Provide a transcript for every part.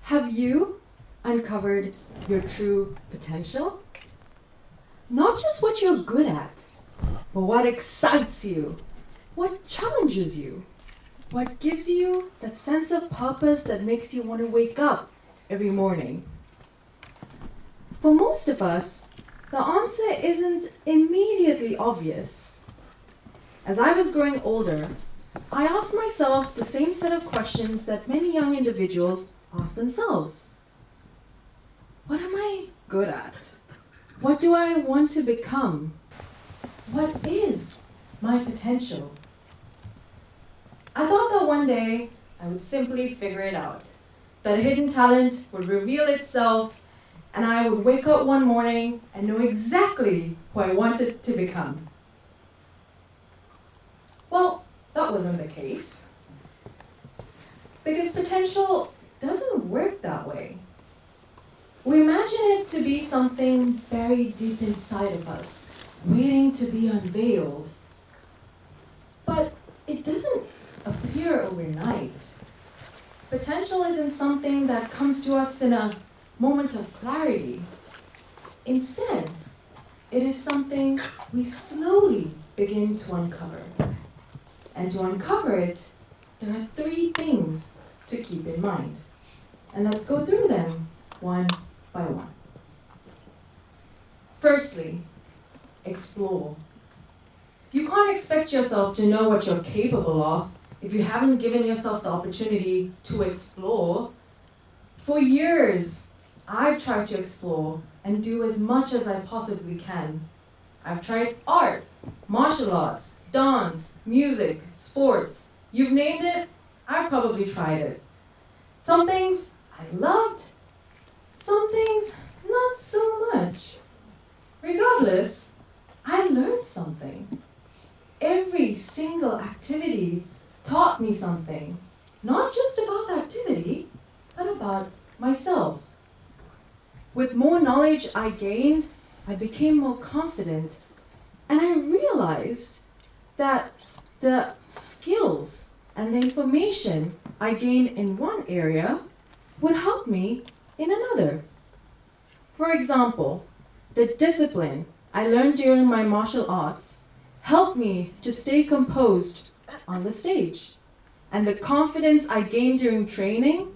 Have you uncovered your true potential? Not just what you're good at, but what excites you, what challenges you, what gives you that sense of purpose that makes you want to wake up every morning. For most of us, the answer isn't immediately obvious. As I was growing older, I asked myself the same set of questions that many young individuals ask themselves. What am I good at? What do I want to become? What is my potential? I thought that one day I would simply figure it out, that a hidden talent would reveal itself, and I would wake up one morning and know exactly who I wanted to become. Well, that wasn't the case. Because potential doesn't work that way. We imagine it to be something buried deep inside of us, waiting to be unveiled. But it doesn't appear overnight. Potential isn't something that comes to us in a moment of clarity. Instead, it is something we slowly begin to uncover. And to uncover it, there are 3 things to keep in mind. And let's go through them one by one. Firstly, explore. You can't expect yourself to know what you're capable of if you haven't given yourself the opportunity to explore. For years, I've tried to explore and do as much as I possibly can. I've tried art, martial arts, dance, music, sports. You've named it, I've probably tried it. Some things I loved, some things not so much. Regardless, I learned something. Every single activity taught me something, not just about the activity, but about myself. With more knowledge I gained, I became more confident, and I realized that the skills and the information I gained in one area would help me in another. For example, the discipline I learned during my martial arts helped me to stay composed on the stage. And the confidence I gained during training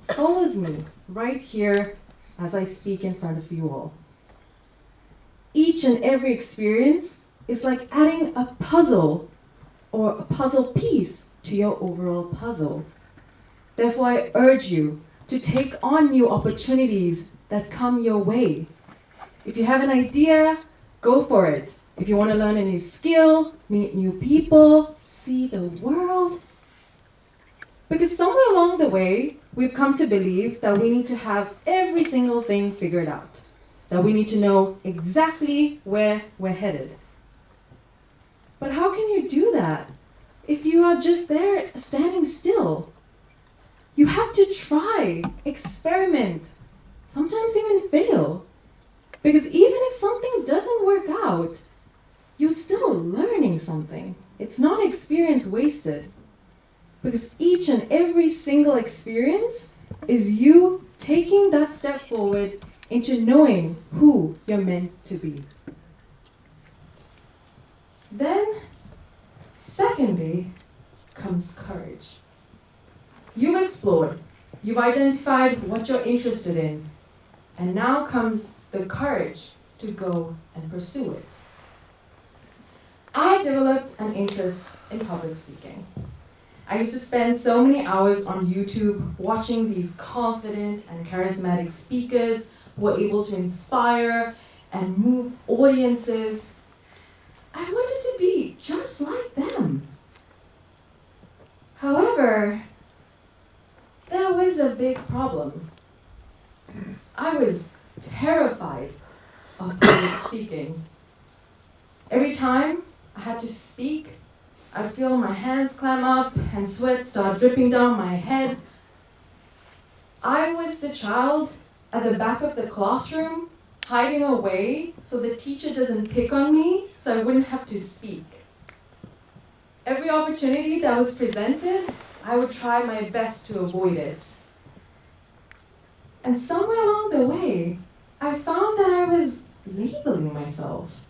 follows me right here as I speak in front of you all. Each and every experience is like adding a puzzle or a puzzle piece to your overall puzzle. Therefore, I urge you to take on new opportunities that come your way. If you have an idea, go for it. If you want to learn a new skill, meet new people, see the world. Because somewhere along the way, we've come to believe that we need to have every single thing figured out, that we need to know exactly where we're headed. But how can you do that if you are just there standing still? You have to try, experiment, sometimes even fail. Because even if something doesn't work out, you're still learning something. It's not experience wasted. Because each and every single experience is you taking that step forward into knowing who you're meant to be. Then, secondly, comes courage. You've explored, you've identified what you're interested in, and now comes the courage to go and pursue it. I developed an interest in public speaking. I used to spend so many hours on YouTube watching these confident and charismatic speakers who were able to inspire and move audiences. I wanted to be just like them. However, there was a big problem. I was terrified of public speaking. Every time I had to speak, I'd feel my hands clam up and sweat start dripping down my head. I was the child at the back of the classroom, hiding away so the teacher doesn't pick on me, so I wouldn't have to speak. Every opportunity that was presented, I would try my best to avoid it. And somewhere along the way, I found that I was labeling myself.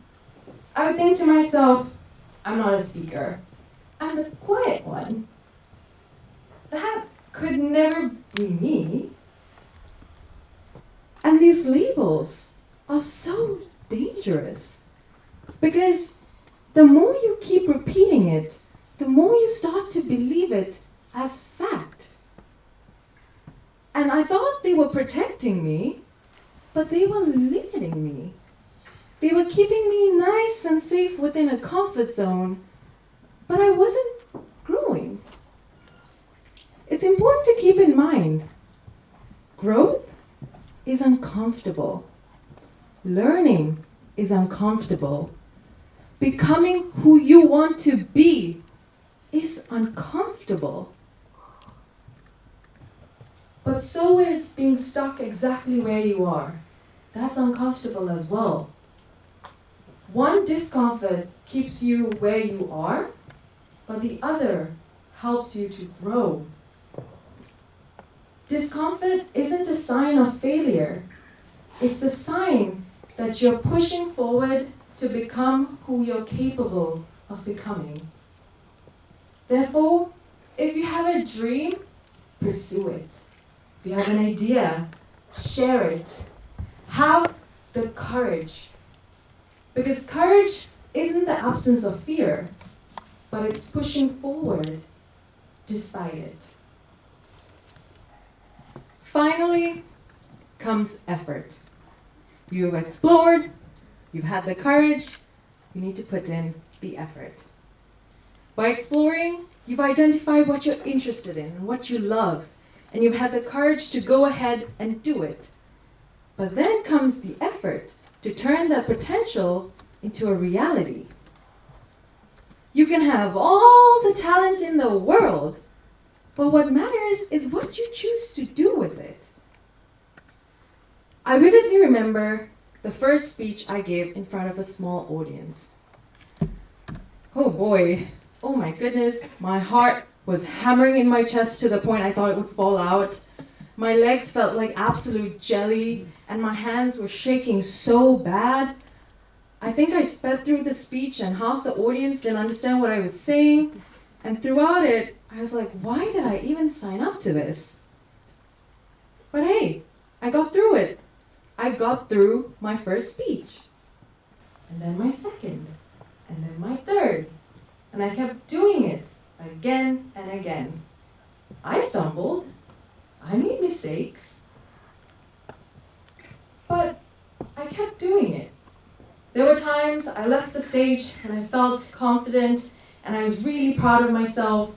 I would think to myself, I'm not a speaker. I'm the quiet one. That could never be me. And these labels are so dangerous because the more you keep repeating it, the more you start to believe it as fact. And I thought they were protecting me, but they were limiting me. They were keeping me nice and safe within a comfort zone, but I wasn't growing. It's important to keep in mind, growth is uncomfortable. Learning is uncomfortable. Becoming who you want to be is uncomfortable. But so is being stuck exactly where you are. That's uncomfortable as well. One discomfort keeps you where you are, but the other helps you to grow. Discomfort isn't a sign of failure. It's a sign that you're pushing forward to become who you're capable of becoming. Therefore, if you have a dream, pursue it. If you have an idea, share it. Have the courage. Because courage isn't the absence of fear, but it's pushing forward despite it. Finally comes effort. You've explored, you've had the courage, you need to put in the effort. By exploring, you've identified what you're interested in and what you love, and you've had the courage to go ahead and do it. But then comes the effort to turn that potential into a reality. You can have all the talent in the world, but what matters is what you choose to do with it. I vividly remember the first speech I gave in front of a small audience. Oh boy, oh my goodness, my heart was hammering in my chest to the point I thought it would fall out. My legs felt like absolute jelly, and my hands were shaking so bad. I think I sped through the speech and half the audience didn't understand what I was saying. And throughout it, I was like, why did I even sign up to this? But hey, I got through it. I got through my first speech. And then my second. And then my third. And I kept doing it again and again. I stumbled. I made mistakes. But I kept doing it. There were times I left the stage and I felt confident and I was really proud of myself.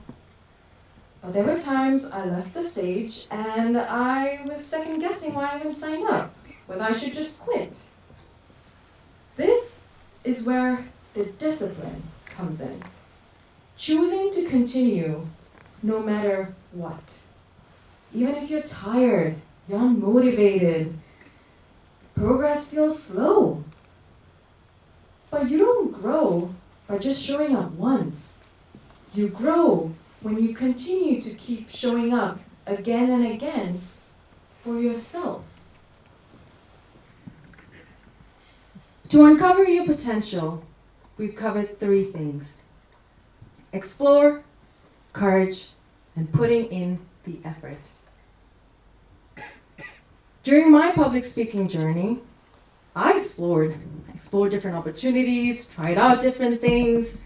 But there were times I left the stage and I was second guessing why I even signed up, whether I should just quit. This is where the discipline comes in. Choosing to continue no matter what. Even if you're tired, you're unmotivated, progress feels slow. But you don't grow by just showing up once. You grow when you continue to keep showing up again and again for yourself. To uncover your potential, we've covered 3 things. Explore, courage, and putting in the effort. During my public speaking journey, I explored different opportunities, tried out different things,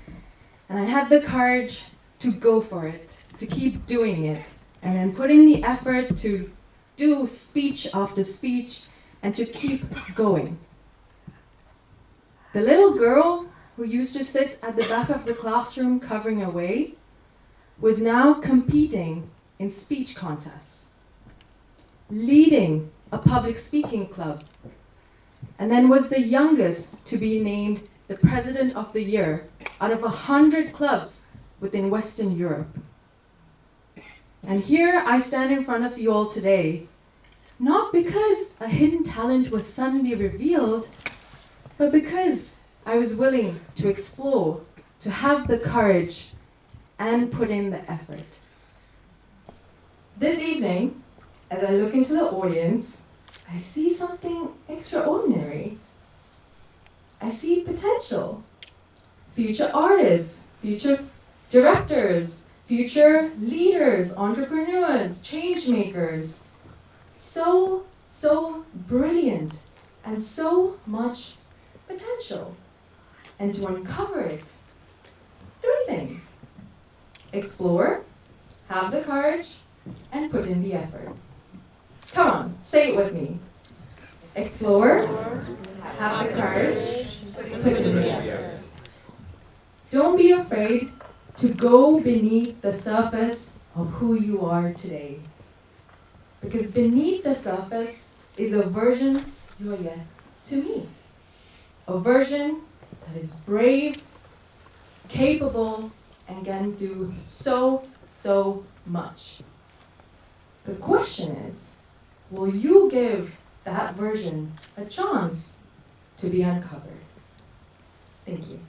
and I had the courage to go for it, to keep doing it, and then put in the effort to do speech after speech and to keep going. The little girl who used to sit at the back of the classroom covering away was now competing in speech contests, leading a public speaking club, and then was the youngest to be named the President of the Year out of 100 clubs within Western Europe. And here I stand in front of you all today, not because a hidden talent was suddenly revealed, but because I was willing to explore, to have the courage, and put in the effort. This evening, as I look into the audience, I see something extraordinary. I see potential. Future artists, future directors, future leaders, entrepreneurs, change makers. So brilliant and so much potential. And to uncover it, 3 things. Explore, have the courage, and put in the effort. Come on, say it with me. Explore, have the courage, put in the effort. Don't be afraid to go beneath the surface of who you are today. Because beneath the surface is a version you are yet to meet. A version that is brave, capable, and can do so much. The question is, will you give that version a chance to be uncovered? Thank you.